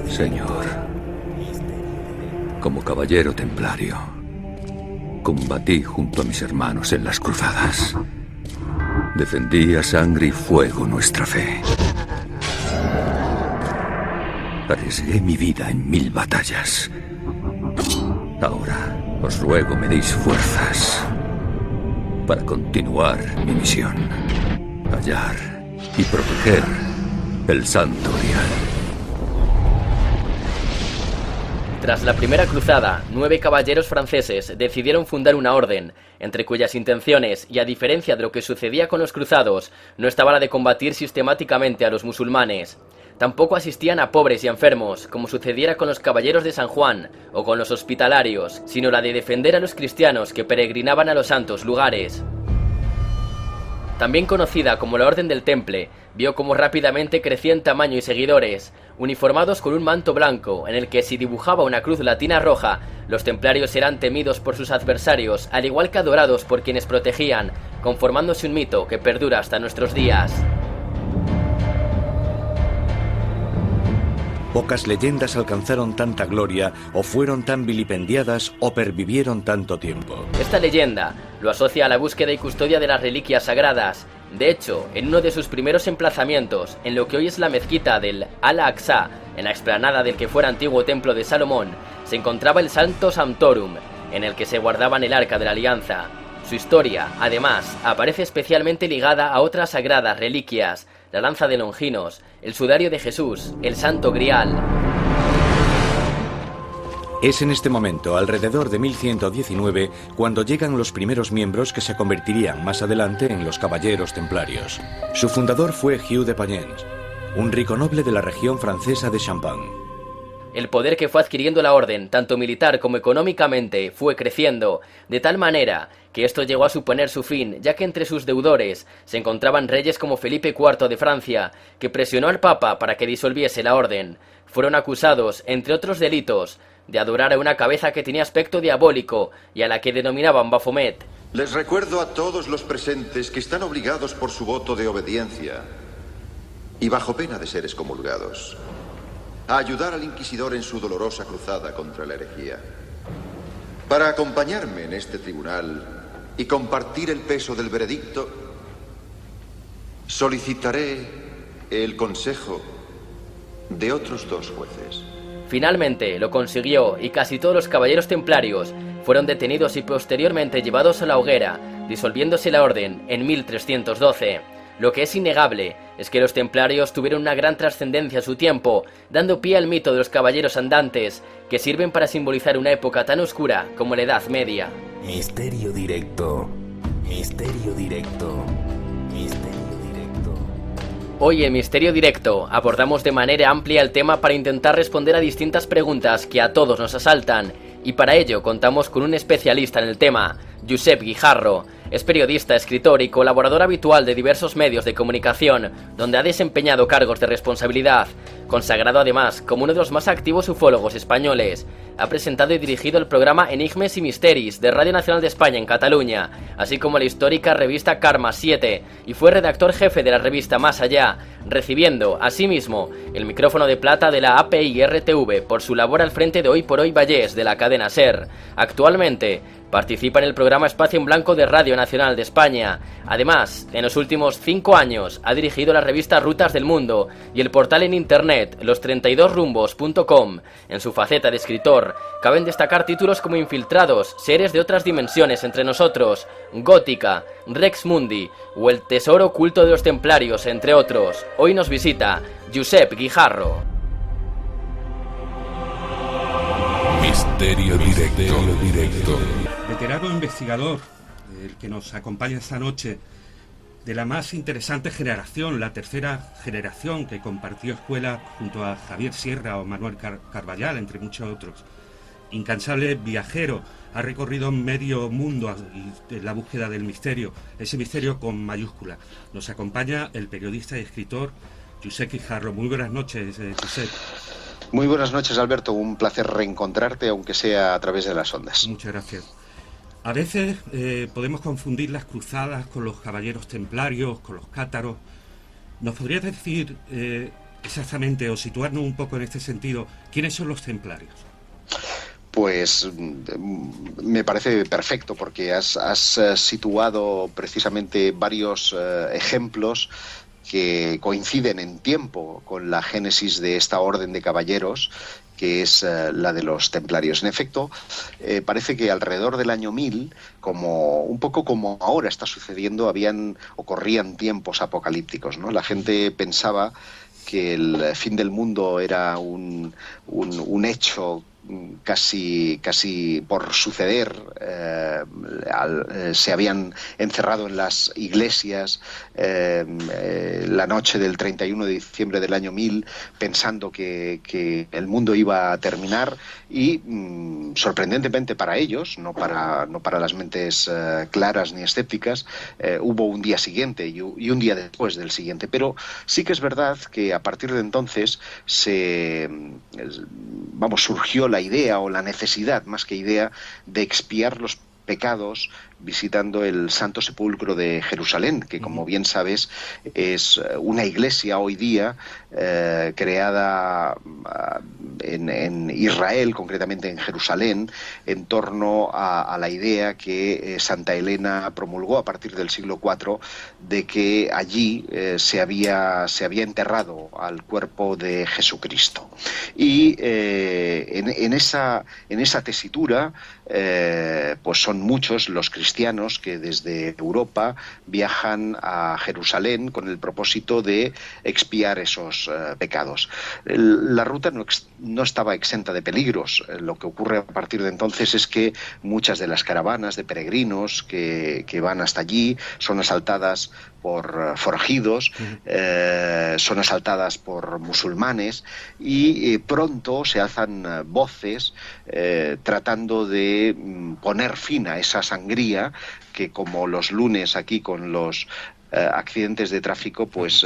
Señor, como caballero templario, combatí junto a mis hermanos en las cruzadas. Defendí a sangre y fuego nuestra fe. Arriesgué mi vida en 1000 batallas. Ahora os ruego me deis fuerzas para continuar mi misión. Hallar y proteger el Santo Grial. Tras la primera cruzada, 9 caballeros franceses decidieron fundar una orden, entre cuyas intenciones, y a diferencia de lo que sucedía con los cruzados, no estaba la de combatir sistemáticamente a los musulmanes. Tampoco asistían a pobres y enfermos, como sucediera con los caballeros de San Juan o con los hospitalarios, sino la de defender a los cristianos que peregrinaban a los santos lugares. También conocida como la Orden del Temple, vio cómo rápidamente crecía en tamaño y seguidores, uniformados con un manto blanco, en el que si dibujaba una cruz latina roja, los templarios eran temidos por sus adversarios, al igual que adorados por quienes protegían, conformándose un mito que perdura hasta nuestros días. Pocas leyendas alcanzaron tanta gloria, o fueron tan vilipendiadas, o pervivieron tanto tiempo. Esta leyenda lo asocia a la búsqueda y custodia de las reliquias sagradas. De hecho, en uno de sus primeros emplazamientos, en lo que hoy es la mezquita del Al-Aqsa, en la explanada del que fuera antiguo templo de Salomón, se encontraba el Santo Sanctorum, en el que se guardaban el Arca de la Alianza. Su historia, además, aparece especialmente ligada a otras sagradas reliquias: la lanza de Longinos, el sudario de Jesús, el Santo Grial. Es en este momento, alrededor de 1119, cuando llegan los primeros miembros que se convertirían más adelante en los Caballeros Templarios. Su fundador fue Hugh de Payens, un rico noble de la región francesa de Champagne. El poder que fue adquiriendo la orden, tanto militar como económicamente, fue creciendo, de tal manera que esto llegó a suponer su fin, ya que entre sus deudores se encontraban reyes como Felipe IV de Francia, que presionó al Papa para que disolviese la orden. Fueron acusados, entre otros delitos, de adorar a una cabeza que tenía aspecto diabólico y a la que denominaban Baphomet. Les recuerdo a todos los presentes que están obligados por su voto de obediencia y bajo pena de ser excomulgados a ayudar al inquisidor en su dolorosa cruzada contra la herejía. Para acompañarme en este tribunal y compartir el peso del veredicto, solicitaré el consejo de otros 2 jueces. Finalmente lo consiguió, y casi todos los caballeros templarios fueron detenidos y posteriormente llevados a la hoguera, disolviéndose la orden en 1312. Lo que es innegable es que los templarios tuvieron una gran trascendencia a su tiempo, dando pie al mito de los caballeros andantes, que sirven para simbolizar una época tan oscura como la Edad Media. Misterio directo. Misterio directo. Misterio directo. Hoy en Misterio Directo abordamos de manera amplia el tema para intentar responder a distintas preguntas que a todos nos asaltan, y para ello contamos con un especialista en el tema, Josep Guijarro. Es periodista, escritor y colaborador habitual de diversos medios de comunicación, donde ha desempeñado cargos de responsabilidad, consagrado además como uno de los más activos ufólogos españoles. Ha presentado y dirigido el programa Enigmes y Misteris de Radio Nacional de España en Cataluña, así como la histórica revista Karma 7, y fue redactor jefe de la revista Más Allá, recibiendo, asimismo, el micrófono de plata de la API-RTV por su labor al frente de Hoy por Hoy Vallés de la cadena SER. Actualmente participa en el programa Espacio en Blanco de Radio Nacional de España. Además, en los últimos 5 años ha dirigido la revista Rutas del Mundo y el portal en internet los32rumbos.com. En su faceta de escritor, caben destacar títulos como Infiltrados, Seres de otras dimensiones entre nosotros, Gótica, Rex Mundi o El tesoro oculto de los templarios, entre otros. Hoy nos visita Josep Guijarro. Misterio directo. Veterano investigador, el que nos acompaña esta noche, de la más interesante generación, la tercera generación que compartió escuela junto a Javier Sierra o Manuel Carballal, entre muchos otros. Incansable viajero, ha recorrido medio mundo en la búsqueda del misterio, ese misterio con mayúscula. Nos acompaña el periodista y escritor Josep Guijarro. Muy buenas noches, Josep. Muy buenas noches, Alberto. Un placer reencontrarte, aunque sea a través de las ondas. Muchas gracias. A veces podemos confundir las cruzadas con los caballeros templarios, con los cátaros. ¿Nos podrías decir qué exactamente, o situarnos un poco en este sentido, ¿quiénes son los templarios? Pues me parece perfecto, porque has situado precisamente varios ejemplos que coinciden en tiempo con la génesis de esta orden de caballeros, que es la de los templarios. En efecto, parece que alrededor del año 1000, un poco como ahora está sucediendo, ocurrían tiempos apocalípticos, ¿no? La gente pensaba que el fin del mundo era un hecho casi por suceder. Se habían encerrado en las iglesias la noche del 31 de diciembre del año 1000, pensando que el mundo iba a terminar, y sorprendentemente para ellos, no para las mentes claras ni escépticas, hubo un día siguiente y un día después del siguiente. Pero sí que es verdad que a partir de entonces surgió la idea, o la necesidad más que idea, de expiar los pecados visitando el Santo Sepulcro de Jerusalén, que, como bien sabes, es una iglesia hoy día creada en Israel, concretamente en Jerusalén, en torno a la idea que Santa Elena promulgó a partir del siglo IV, de que allí se había enterrado al cuerpo de Jesucristo. Y en esa tesitura, pues son muchos los cristianos que desde Europa viajan a Jerusalén con el propósito de expiar esos pecados. La ruta no estaba exenta de peligros. Lo que ocurre a partir de entonces es que muchas de las caravanas de peregrinos que van hasta allí son asaltadas por forajidos, son asaltadas por musulmanes, y pronto se alzan voces tratando de poner fin a esa sangría que, como los lunes aquí con los accidentes de tráfico, pues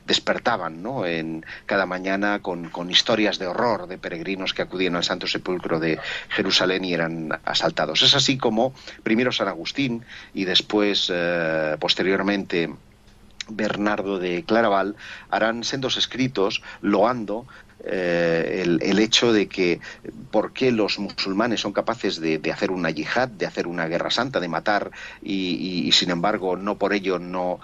despertaban, ¿no?, en cada mañana con historias de horror de peregrinos que acudían al Santo Sepulcro de Jerusalén y eran asaltados. Es así como primero San Agustín y después, posteriormente, Bernardo de Claraval harán sendos escritos loando el hecho de que por qué los musulmanes son capaces de hacer una yihad, de hacer una guerra santa, de matar y sin embargo no por ello no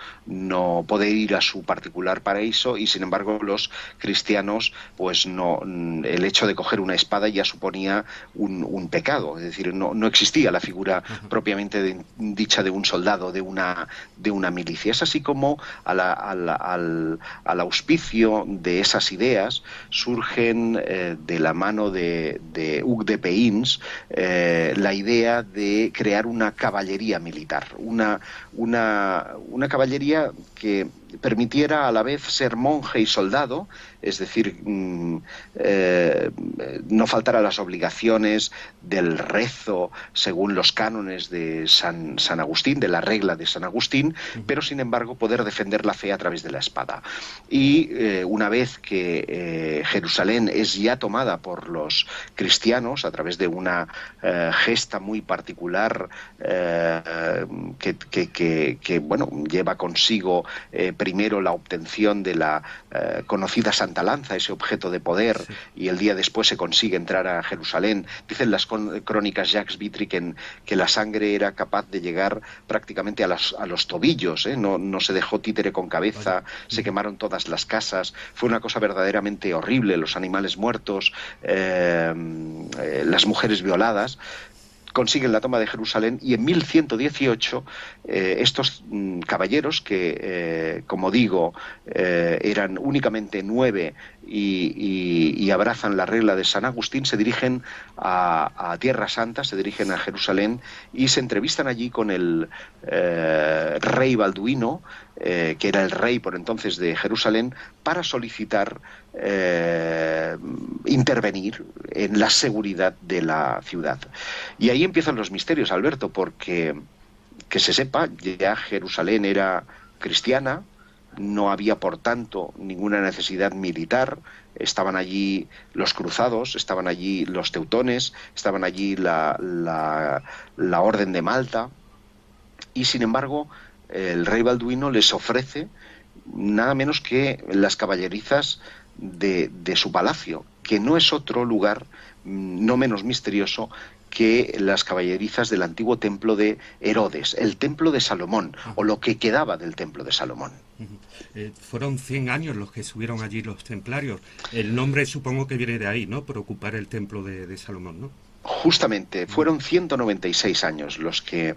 poder ir a su particular paraíso, y sin embargo los cristianos, pues no, el hecho de coger una espada ya suponía un pecado. Es decir, no existía la figura propiamente dicha de un soldado, de una milicia. Es así como al auspicio de esas ideas surgen de la mano de Hug de Payens la idea de crear una caballería militar, una caballería que permitiera a la vez ser monje y soldado, es decir, no faltar a las obligaciones del rezo según los cánones de San Agustín, de la regla de San Agustín, pero sin embargo poder defender la fe a través de la espada. Y una vez que Jerusalén es ya tomada por los cristianos a través de una gesta muy particular que bueno, lleva consigo primero la obtención de la conocida Santa Lanza, ese objeto de poder, sí, y el día después se consigue entrar a Jerusalén. Dicen las crónicas Jacques Vitry que la sangre era capaz de llegar prácticamente a los tobillos, no se dejó títere con cabeza, se quemaron todas las casas, fue una cosa verdaderamente horrible, los animales muertos, las mujeres violadas. Consiguen la toma de Jerusalén, y en 1118 estos caballeros que, como digo, eran únicamente 9 y abrazan la regla de San Agustín, se dirigen a Tierra Santa, se dirigen a Jerusalén y se entrevistan allí con el rey Balduino, que era el rey por entonces de Jerusalén, para solicitar intervenir en la seguridad de la ciudad. Y ahí empiezan los misterios, Alberto, porque, que se sepa, ya Jerusalén era cristiana, no había por tanto ninguna necesidad militar, estaban allí los cruzados, estaban allí los teutones, estaban allí la Orden de Malta, y sin embargo el rey Balduino les ofrece nada menos que las caballerizas de su palacio, que no es otro lugar no menos misterioso que las caballerizas del antiguo templo de Herodes, el templo de Salomón, o lo que quedaba del templo de Salomón. Fueron 100 años los que subieron allí los templarios. El nombre supongo que viene de ahí, ¿no? Por ocupar el templo de Salomón, ¿no? Justamente, fueron 196 años los que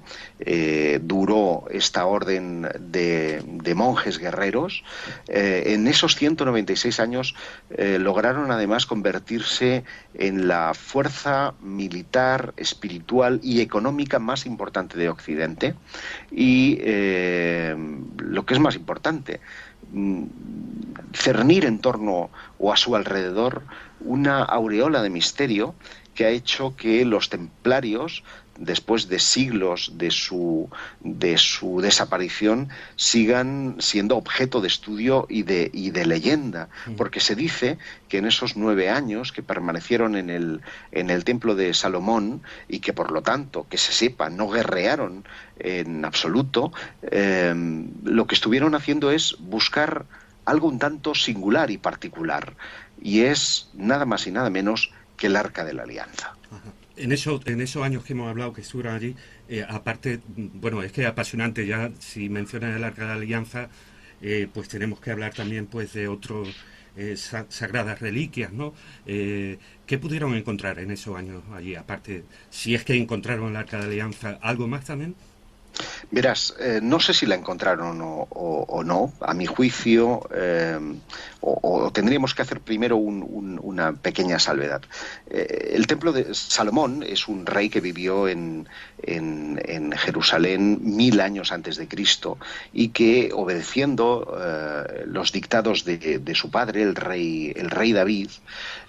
duró esta orden de monjes guerreros. En esos 196 años lograron además convertirse en la fuerza militar, espiritual y económica más importante de Occidente. Y lo que es más importante, cernir en torno o a su alrededor una aureola de misterio que ha hecho que los templarios, después de siglos de su desaparición, sigan siendo objeto de estudio y de leyenda, porque se dice que en esos 9 años que permanecieron en el templo de Salomón, y que por lo tanto, que se sepa, no guerrearon en absoluto, lo que estuvieron haciendo es buscar algo un tanto singular y particular, y es nada más y nada menos que el Arca de la Alianza. En esos años que hemos hablado que estuvieron allí, aparte, bueno, es que es apasionante ya, si mencionas el Arca de la Alianza, pues tenemos que hablar también pues de otros sagradas reliquias, ¿no? ¿Qué pudieron encontrar en esos años allí? Aparte, si es que encontraron el Arca de la Alianza, ¿algo más también? Verás, no sé si la encontraron o no. A mi juicio, o tendríamos que hacer primero una pequeña salvedad. El templo de Salomón es un rey que vivió en Jerusalén 1000 años antes de Cristo, y que, obedeciendo los dictados de su padre, el rey David,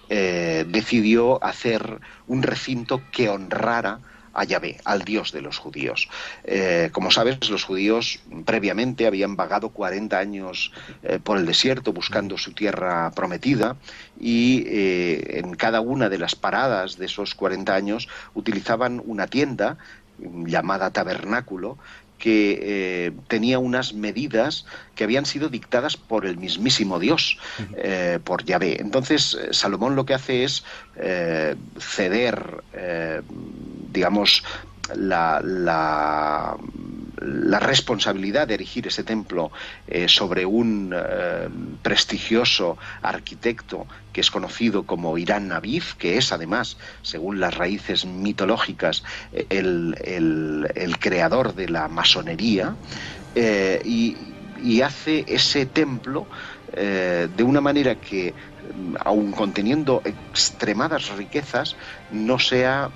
decidió hacer un recinto que honrara a Yahvé, al Dios de los judíos. Como sabes, los judíos previamente habían vagado 40 años por el desierto buscando su tierra prometida, y en cada una de las paradas de esos 40 años utilizaban una tienda llamada tabernáculo, que tenía unas medidas que habían sido dictadas por el mismísimo Dios, por Yahvé. Entonces, Salomón lo que hace es ceder, digamos, la responsabilidad de erigir ese templo sobre un prestigioso arquitecto que es conocido como Irán Nabif, que es además, según las raíces mitológicas, el creador de la masonería, y hace ese templo de una manera que, aun conteniendo extremadas riquezas, no sea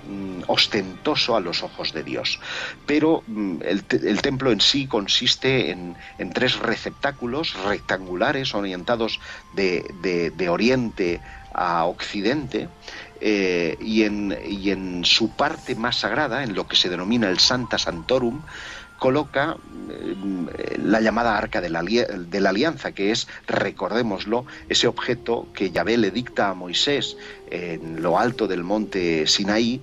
ostentoso a los ojos de Dios. Pero el templo en sí consiste en 3 receptáculos rectangulares orientados de oriente a occidente, y en su parte más sagrada, en lo que se denomina el Sancta Sanctorum, coloca la llamada Arca de la Alianza, que es, recordémoslo, ese objeto que Yahvé le dicta a Moisés en lo alto del monte Sinaí,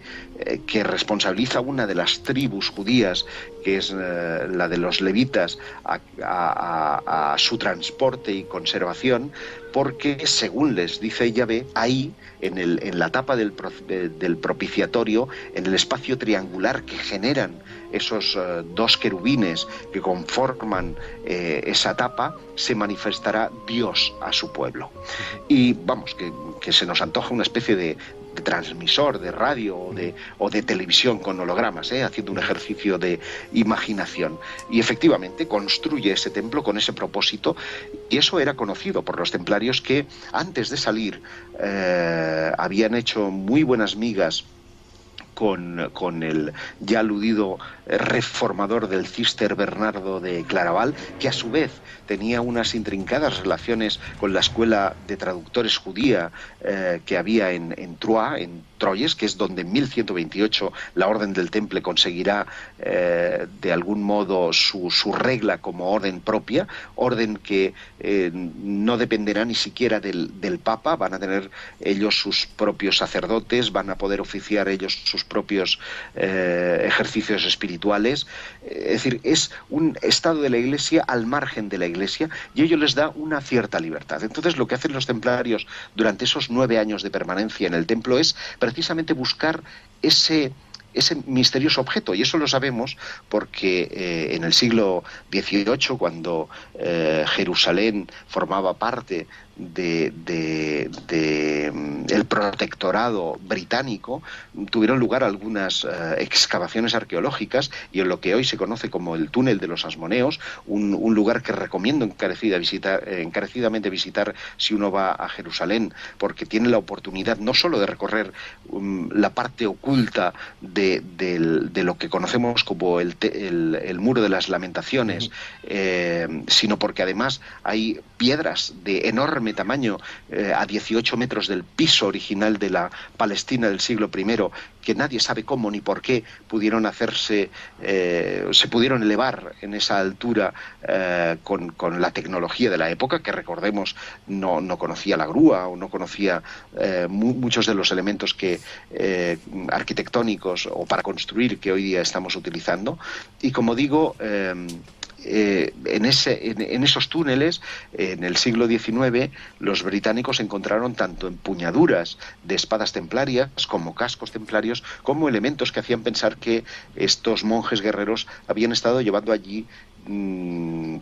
que responsabiliza a una de las tribus judías, que es la de los levitas, a su transporte y conservación, porque, según les dice Yahvé, ahí, en la tapa del propiciatorio, en el espacio triangular que generan esos 2 querubines que conforman esa tapa, se manifestará Dios a su pueblo. Y vamos, que se nos antoja una especie de transmisor de radio o de televisión con hologramas, haciendo un ejercicio de imaginación. Y efectivamente construye ese templo con ese propósito, y eso era conocido por los templarios, que antes de salir habían hecho muy buenas migas con el ya aludido reformador del Cister, Bernardo de Claraval, que a su vez tenía unas intrincadas relaciones con la escuela de traductores judía que había en Troyes, en Troyes, que es donde en 1128 la Orden del Temple conseguirá de algún modo su regla como orden propia, orden que no dependerá ni siquiera del Papa. Van a tener ellos sus propios sacerdotes, van a poder oficiar ellos sus propios ejercicios espirituales. Es decir, es un estado de la Iglesia al margen de la Iglesia, y ello les da una cierta libertad. Entonces, lo que hacen los templarios durante esos 9 años de permanencia en el templo es precisamente buscar ese misterioso objeto, y eso lo sabemos porque en el siglo XVIII, cuando Jerusalén formaba parte el protectorado británico, tuvieron lugar algunas excavaciones arqueológicas, y en lo que hoy se conoce como el túnel de los Asmoneos, un lugar que recomiendo encarecidamente visitar si uno va a Jerusalén, porque tiene la oportunidad no solo de recorrer la parte oculta de lo que conocemos como el Muro de las Lamentaciones, sino porque además hay piedras de enorme tamaño, a 18 metros del piso original de la Palestina del siglo I, que nadie sabe cómo ni por qué pudieron se pudieron elevar en esa altura con la tecnología de la época, que recordemos no conocía la grúa o no conocía muchos de los elementos arquitectónicos o para construir que hoy día estamos utilizando. Y como digo, en esos túneles, en el siglo XIX, los británicos encontraron tanto empuñaduras de espadas templarias como cascos templarios, como elementos que hacían pensar que estos monjes guerreros habían estado llevando allí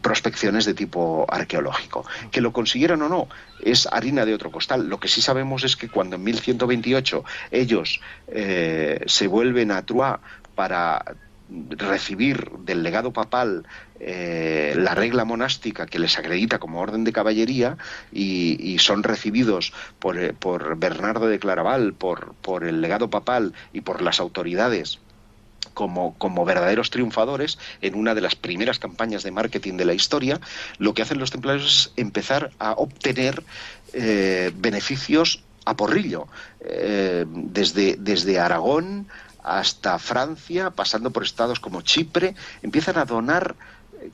prospecciones de tipo arqueológico. Que lo consiguieron o no es harina de otro costal. Lo que sí sabemos es que cuando en 1128 ellos se vuelven a Troyes para recibir del legado papal la regla monástica que les acredita como orden de caballería, y son recibidos por Bernardo de Claraval, por el legado papal y por las autoridades como verdaderos triunfadores en una de las primeras campañas de marketing de la historia. Lo que hacen los templarios es empezar a obtener beneficios a porrillo, desde Aragón hasta Francia, pasando por estados como Chipre. Empiezan a donar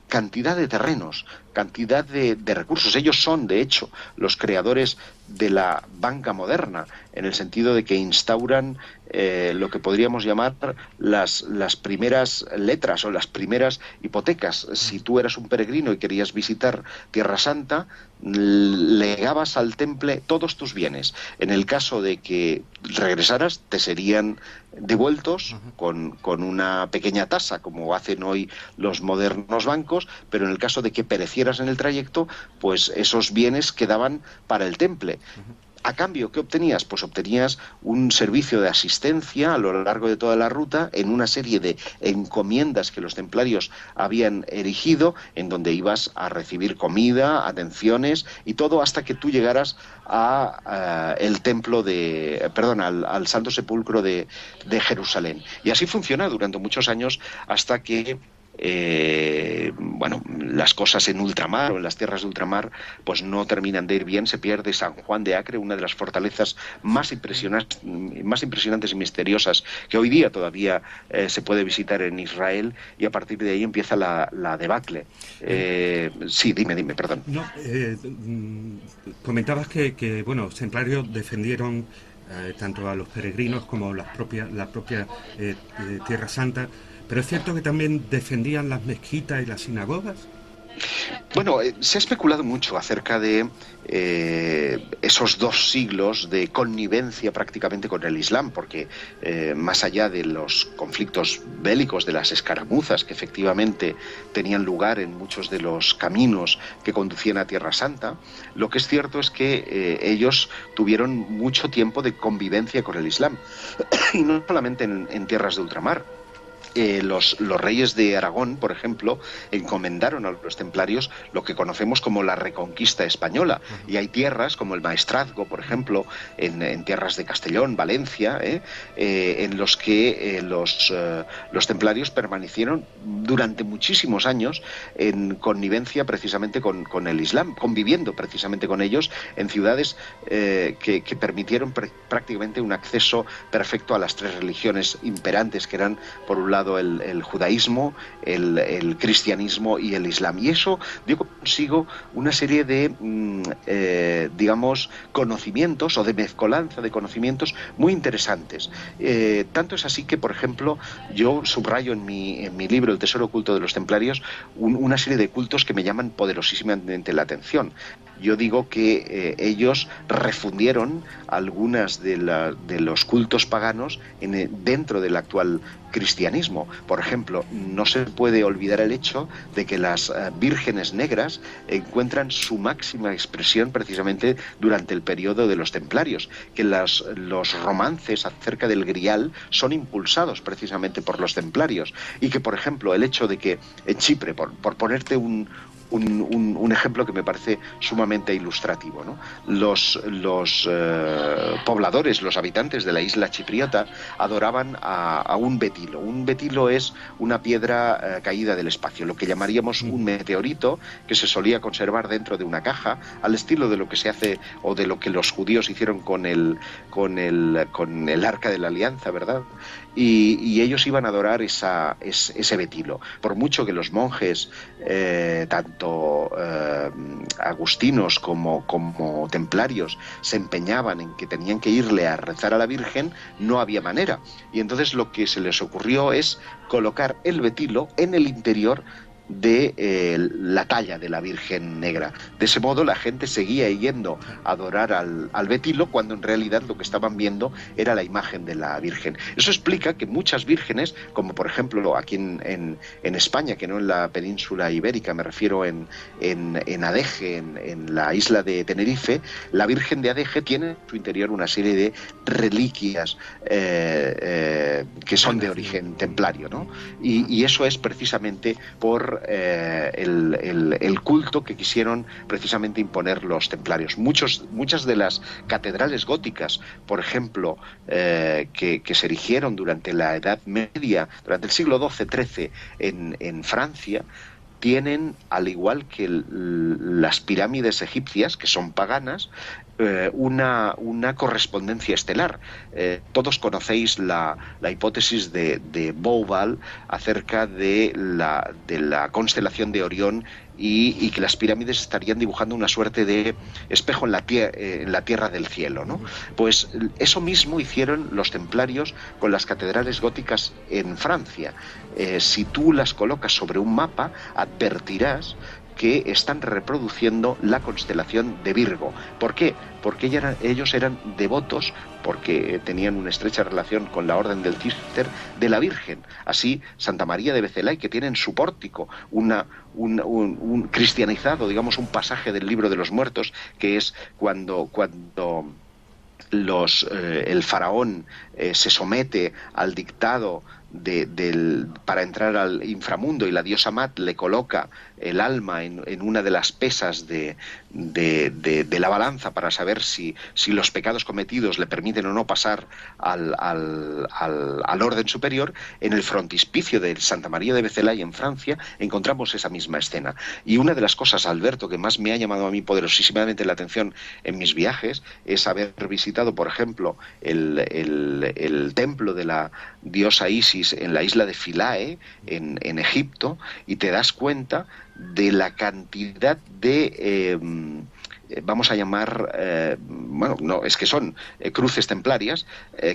cantidad de terrenos, cantidad de recursos. Ellos son, de hecho, los creadores de la banca moderna, en el sentido de que instauran lo que podríamos llamar las primeras letras o las primeras hipotecas. Si tú eras un peregrino y querías visitar Tierra Santa, legabas al temple todos tus bienes. En el caso de que regresaras, te serían devueltos con una pequeña tasa, como hacen hoy los modernos bancos, pero en el caso de que perecieras en el trayecto, pues esos bienes quedaban para el temple. ¿A cambio qué obtenías? Pues obtenías un servicio de asistencia a lo largo de toda la ruta, en una serie de encomiendas que los templarios habían erigido, en donde ibas a recibir comida, atenciones y todo, hasta que tú llegaras al templo al Santo Sepulcro de Jerusalén. Y así funciona durante muchos años, hasta que las cosas en ultramar o en las tierras de ultramar pues no terminan de ir bien. Se pierde San Juan de Acre, una de las fortalezas más impresionantes y misteriosas que hoy día todavía se puede visitar en Israel, y a partir de ahí empieza la debacle. Sí, dime, perdón. No, comentabas que los templarios defendieron tanto a los peregrinos como la propia Tierra Santa. ¿Pero es cierto que también defendían las mezquitas y las sinagogas? Bueno, se ha especulado mucho acerca de esos 2 siglos de connivencia prácticamente con el Islam, porque más allá de los conflictos bélicos, de las escaramuzas que efectivamente tenían lugar en muchos de los caminos que conducían a Tierra Santa, lo que es cierto es que ellos tuvieron mucho tiempo de convivencia con el Islam, y no solamente en tierras de ultramar. Los reyes de Aragón, por ejemplo, encomendaron a los templarios lo que conocemos como la Reconquista española, y hay tierras como el Maestrazgo, por ejemplo, en tierras de Castellón, Valencia, en los que los templarios permanecieron durante muchísimos años en connivencia precisamente con el Islam, conviviendo precisamente con ellos en ciudades que permitieron prácticamente un acceso perfecto a las 3 religiones imperantes, que eran, por un lado, lado el judaísmo, el cristianismo y el islam. Y eso dio consigo una serie de, digamos, conocimientos o de mezcolanza de conocimientos muy interesantes. Tanto es así que, por ejemplo, yo subrayo en mi libro El tesoro oculto de los templarios una serie de cultos que me llaman poderosísimamente la atención. Yo digo que ellos refundieron algunas de los cultos paganos dentro del actual cristianismo. Por ejemplo, no se puede olvidar el hecho de que las vírgenes negras encuentran su máxima expresión precisamente durante el periodo de los templarios, que los romances acerca del Grial son impulsados precisamente por los templarios, y que, por ejemplo, el hecho de que en Chipre, por ponerte un ejemplo que me parece sumamente ilustrativo, ¿no? Los pobladores, los habitantes de la isla chipriota adoraban a un betilo. Un betilo es una piedra caída del espacio, lo que llamaríamos un meteorito, que se solía conservar dentro de una caja, al estilo de lo que se hace o de lo que los judíos hicieron con el Arca de la Alianza, ¿verdad? Y ellos iban a adorar ese betilo. Por mucho que los monjes, tanto agustinos como templarios, se empeñaban en que tenían que irle a rezar a la Virgen, no había manera. Y entonces lo que se les ocurrió es colocar el betilo en el interior de la talla de la Virgen Negra. De ese modo la gente seguía yendo a adorar al betilo, cuando en realidad lo que estaban viendo era la imagen de la Virgen. Eso explica que muchas vírgenes, como por ejemplo aquí en España, que no en la península ibérica, me refiero en Adeje, en la isla de Tenerife, la Virgen de Adeje tiene en su interior una serie de reliquias que son de origen templario, ¿no? Y eso es precisamente por el culto que quisieron precisamente imponer los templarios. Muchas de las catedrales góticas, por ejemplo, que se erigieron durante la Edad Media, durante el siglo XII-XIII en Francia, tienen, al igual que las pirámides egipcias, que son paganas, una correspondencia estelar. Todos conocéis la hipótesis de Bouval acerca de la constelación de Orión y que las pirámides estarían dibujando una suerte de espejo en la tierra del cielo, ¿no? Pues eso mismo hicieron los templarios con las catedrales góticas en Francia. Si tú las colocas sobre un mapa, advertirás que están reproduciendo la constelación de Virgo. ¿Por qué? Porque ellos eran devotos, porque tenían una estrecha relación con la Orden del Císter, de la Virgen. Así, Santa María de Becelay, que tiene en su pórtico un cristianizado, digamos, un pasaje del Libro de los Muertos, que es cuando el faraón se somete al dictado para entrar al inframundo, y la diosa Mat le coloca el alma en una de las pesas de la balanza para saber si los pecados cometidos le permiten o no pasar al orden superior. En el frontispicio de Santa María de Becelay en Francia encontramos esa misma escena. Y una de las cosas, Alberto, que más me ha llamado a mí poderosísimamente la atención en mis viajes es haber visitado, por ejemplo, el templo de la diosa Isis en la isla de Philae, en Egipto, y te das cuenta de la cantidad de vamos a llamar, son cruces templarias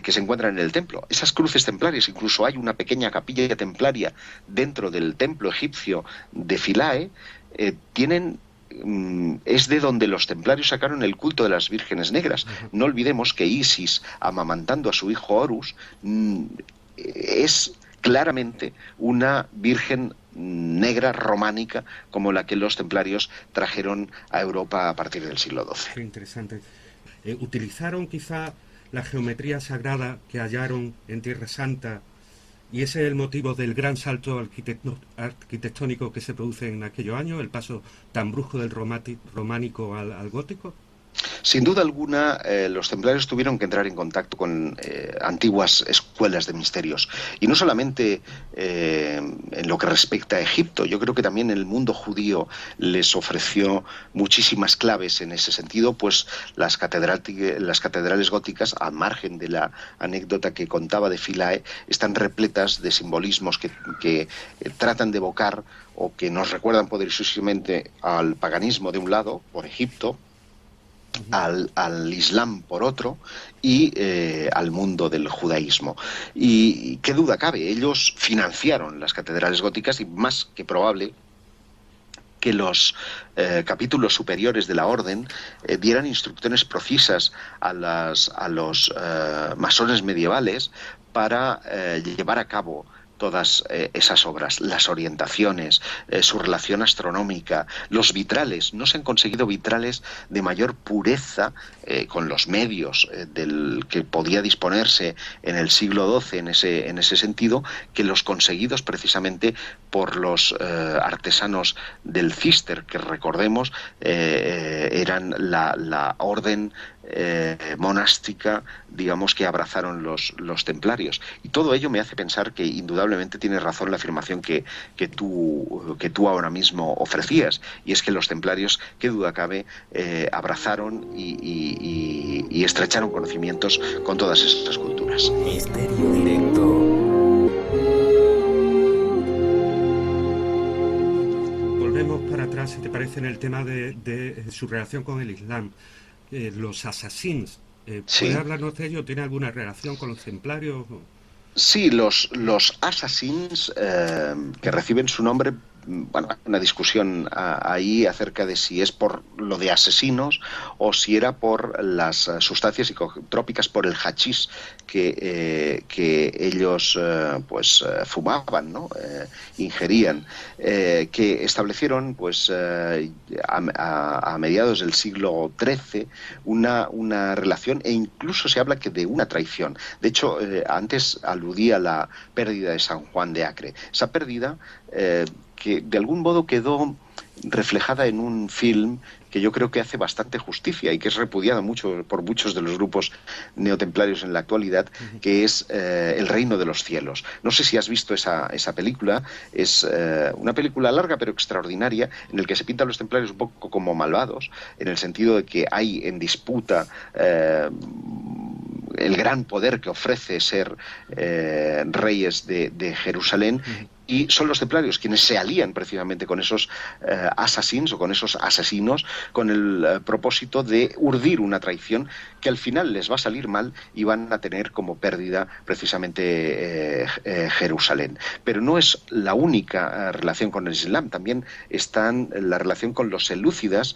que se encuentran en el templo. Esas cruces templarias, incluso hay una pequeña capilla templaria dentro del templo egipcio de Philae, es de donde los templarios sacaron el culto de las vírgenes negras. No olvidemos que Isis, amamantando a su hijo Horus, es claramente una virgen negra románica, como la que los templarios trajeron a Europa a partir del siglo XII. Qué interesante. Utilizaron quizá la geometría sagrada que hallaron en Tierra Santa, y ese es el motivo del gran salto arquitectónico que se produce en aquellos años, el paso tan brusco del románico al gótico. Sin duda alguna, los templarios tuvieron que entrar en contacto con antiguas escuelas de misterios. Y no solamente en lo que respecta a Egipto, yo creo que también el mundo judío les ofreció muchísimas claves en ese sentido, pues las catedrales góticas, al margen de la anécdota que contaba de Philae, están repletas de simbolismos que tratan de evocar o que nos recuerdan poderosamente al paganismo de un lado, por Egipto, al Islam por otro y al mundo del judaísmo. Y qué duda cabe, ellos financiaron las catedrales góticas y más que probable que los capítulos superiores de la orden dieran instrucciones precisas a los masones medievales para llevar a cabo todas esas obras, las orientaciones, su relación astronómica, los vitrales. No se han conseguido vitrales de mayor pureza con los medios del que podía disponerse en el siglo XII en ese sentido, que los conseguidos precisamente por los artesanos del Cister, que recordemos eran la orden monástica, digamos, que abrazaron los templarios. Y todo ello me hace pensar que indudablemente tiene razón la afirmación que tú ahora mismo ofrecías, y es que los templarios, qué duda cabe, abrazaron y estrecharon conocimientos con todas esas culturas. Misterio Directo. Volvemos para atrás, si te parece, en el tema de su relación con el Islam. Los assassins, Sí. ¿puede hablarnos de ello? ¿Tiene alguna relación con los templarios? Sí, los assassins que reciben su nombre, bueno, una discusión ahí acerca de si es por lo de asesinos o si era por las sustancias psicotrópicas, por el hachís que ellos fumaban, ¿no? Ingerían, que establecieron pues a mediados del siglo XIII una relación, e incluso se habla que de una traición. De hecho, antes aludí a la pérdida de San Juan de Acre. Esa pérdida que de algún modo quedó reflejada en un film que yo creo que hace bastante justicia y que es repudiado mucho por muchos de los grupos neotemplarios en la actualidad, que es El Reino de los Cielos. No sé si has visto esa película. Es una película larga pero extraordinaria, en el que se pintan los templarios un poco como malvados, en el sentido de que hay en disputa el gran poder que ofrece ser reyes de Jerusalén, y son los templarios quienes se alían precisamente con esos assassins o con esos asesinos, con el propósito de urdir una traición que al final les va a salir mal y van a tener como pérdida precisamente Jerusalén. Pero no es la única relación con el Islam, también están la relación con los selúcidas,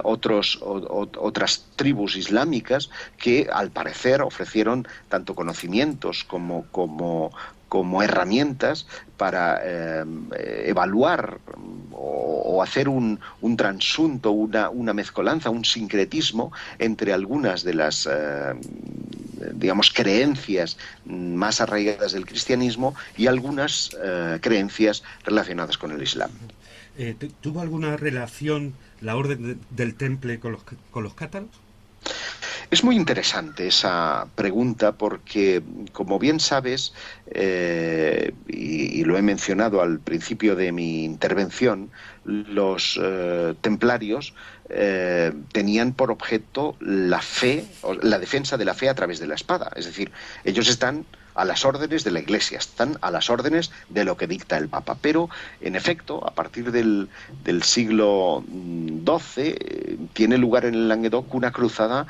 otras tribus islámicas que al parecer ofrecieron tanto conocimientos como herramientas para evaluar o hacer un transunto, una mezcolanza, un sincretismo entre algunas de las creencias más arraigadas del cristianismo y algunas creencias relacionadas con el Islam. ¿Tuvo alguna relación la Orden del Temple con los cátaros? Es muy interesante esa pregunta porque, como bien sabes, y lo he mencionado al principio de mi intervención, los templarios tenían por objeto la fe, la defensa de la fe a través de la espada. Es decir, ellos están a las órdenes de la Iglesia, están a las órdenes de lo que dicta el Papa. Pero, en efecto, a partir del siglo XII tiene lugar en el Languedoc una cruzada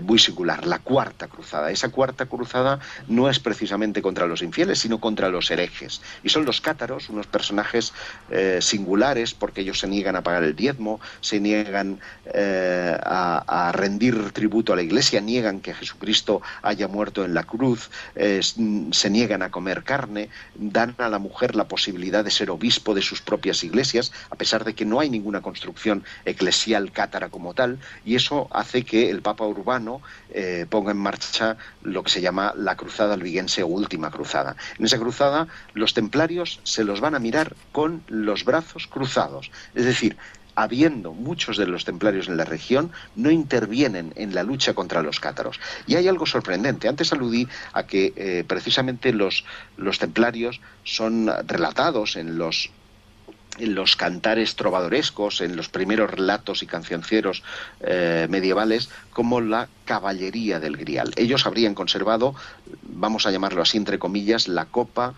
muy singular, la Cuarta Cruzada. Esa Cuarta Cruzada no es precisamente contra los infieles, sino contra los herejes. Y son los cátaros, unos personajes singulares, porque ellos se niegan a pagar el diezmo, se niegan a rendir tributo a la Iglesia, niegan que Jesucristo haya muerto en la cruz, se niegan a comer carne, dan a la mujer la posibilidad de ser obispo de sus propias iglesias, a pesar de que no hay ninguna construcción eclesial cátara como tal, y eso hace que el Papa Urbano ponga en marcha lo que se llama la Cruzada Albigense o Última Cruzada. En esa cruzada los templarios se los van a mirar con los brazos cruzados, es decir, habiendo muchos de los templarios en la región, no intervienen en la lucha contra los cátaros. Y hay algo sorprendente. Antes aludí a que precisamente los templarios son relatados en los cantares trovadorescos, en los primeros relatos y cancioncieros medievales, como la caballería del Grial. Ellos habrían conservado, vamos a llamarlo así entre comillas, la copa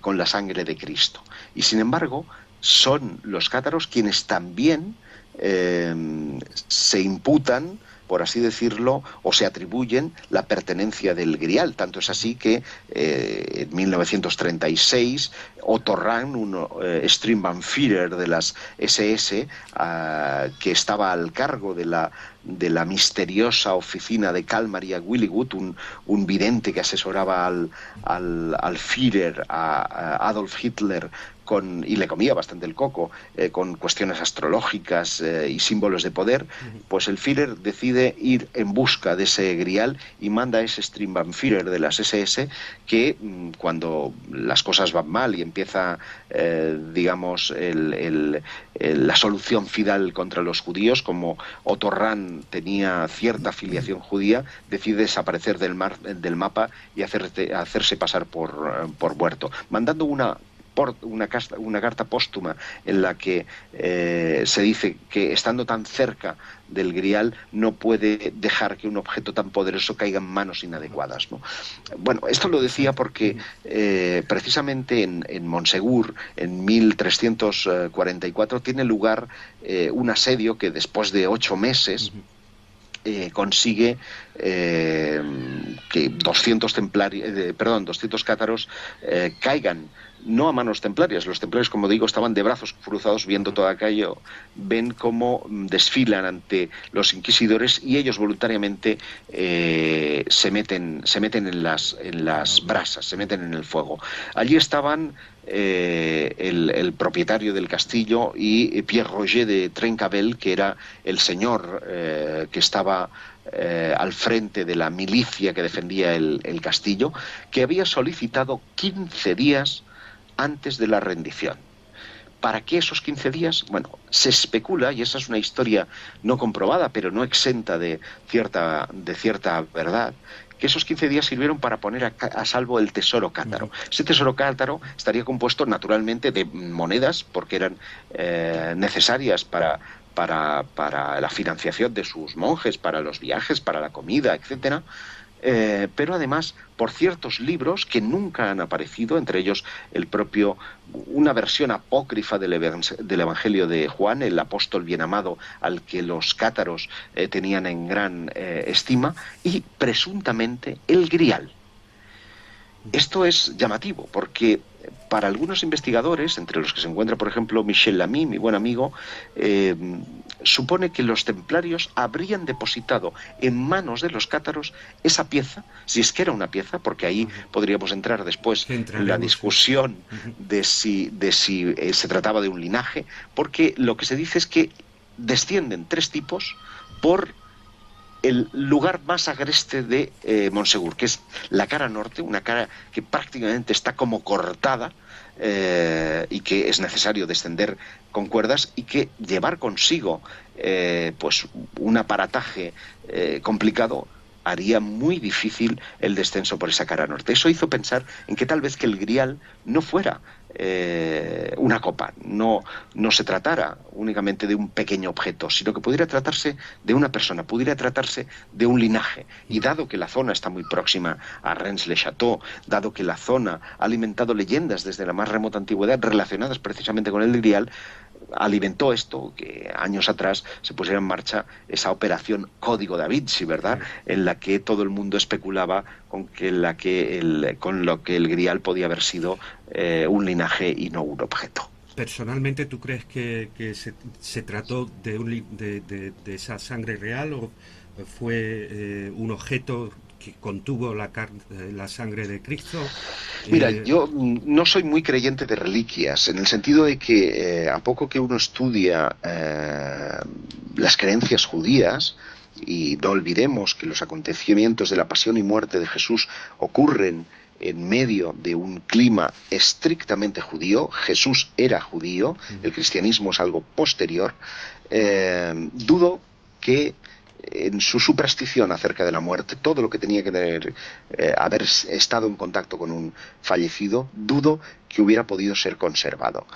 con la sangre de Cristo. Y sin embargo, son los cátaros quienes también se imputan, por así decirlo, o se atribuyen la pertenencia del Grial. Tanto es así que en 1936 Otto Rahn, un Sturmbannführer de las SS, que estaba al cargo de la misteriosa oficina de Kalmar y Willigut, un vidente que asesoraba al Führer, a Adolf Hitler, y le comía bastante el coco con cuestiones astrológicas y símbolos de poder, pues el Führer decide ir en busca de ese Grial y manda a ese Sturmbannführer de las SS que cuando las cosas van mal y empieza, digamos, la solución final contra los judíos, como Otto Rahn tenía cierta afiliación judía, decide desaparecer del mapa y hacerse pasar por muerto, mandando una carta póstuma en la que se dice que estando tan cerca del Grial no puede dejar que un objeto tan poderoso caiga en manos inadecuadas, ¿no? Bueno, esto lo decía porque precisamente en Montsegur, en 1344, tiene lugar un asedio que después de 8 meses consigue que 200 cátaros caigan no a manos templarias. Los templarios, como digo, estaban de brazos cruzados viendo todo aquello, ven cómo desfilan ante los inquisidores y ellos voluntariamente se meten en las brasas, se meten en el fuego. Allí estaban el propietario del castillo y Pierre Roger de Trencavel, que era el señor que estaba al frente de la milicia que defendía el castillo, que había solicitado 15 días antes de la rendición. ¿Para qué esos 15 días? Bueno, se especula, y esa es una historia no comprobada, pero no exenta de cierta verdad, que esos 15 días sirvieron para poner a salvo el tesoro cátaro. Ese tesoro cátaro estaría compuesto naturalmente de monedas, porque eran necesarias para la financiación de sus monjes, para los viajes, para la comida, etcétera. Pero además por ciertos libros que nunca han aparecido, entre ellos una versión apócrifa del Evangelio de Juan, el apóstol bien amado al que los cátaros tenían en gran estima, y presuntamente el Grial. Esto es llamativo porque para algunos investigadores, entre los que se encuentra por ejemplo Michel Lamy, mi buen amigo, supone que los templarios habrían depositado en manos de los cátaros esa pieza, si es que era una pieza, porque ahí podríamos entrar después en la discusión de si se trataba de un linaje, porque lo que se dice es que descienden 3 tipos por el lugar más agreste de Montsegur, que es la cara norte, una cara que prácticamente está como cortada, y que es necesario descender con cuerdas y que llevar consigo pues un aparataje complicado haría muy difícil el descenso por esa cara norte. Eso hizo pensar en que tal vez que el Grial no fuera una copa, no se tratara únicamente de un pequeño objeto, sino que pudiera tratarse de una persona, pudiera tratarse de un linaje. Y dado que la zona está muy próxima a Rennes-le-Château, dado que la zona ha alimentado leyendas desde la más remota antigüedad relacionadas precisamente con el Grial, alimentó esto, que años atrás se pusiera en marcha esa operación Código da Vinci, ¿verdad?, en la que todo el mundo especulaba con lo que el Grial podía haber sido un linaje y no un objeto. Personalmente, ¿tú crees que se trató de esa sangre real o fue un objeto que contuvo la sangre de Cristo? Mira, yo no soy muy creyente de reliquias, en el sentido de que a poco que uno estudia las creencias judías, y no olvidemos que los acontecimientos de la pasión y muerte de Jesús ocurren en medio de un clima estrictamente judío. Jesús era judío, el cristianismo es algo posterior. Dudo que en su superstición acerca de la muerte, todo lo que tenía que tener, haber estado en contacto con un fallecido, dudo que hubiera podido ser conservado.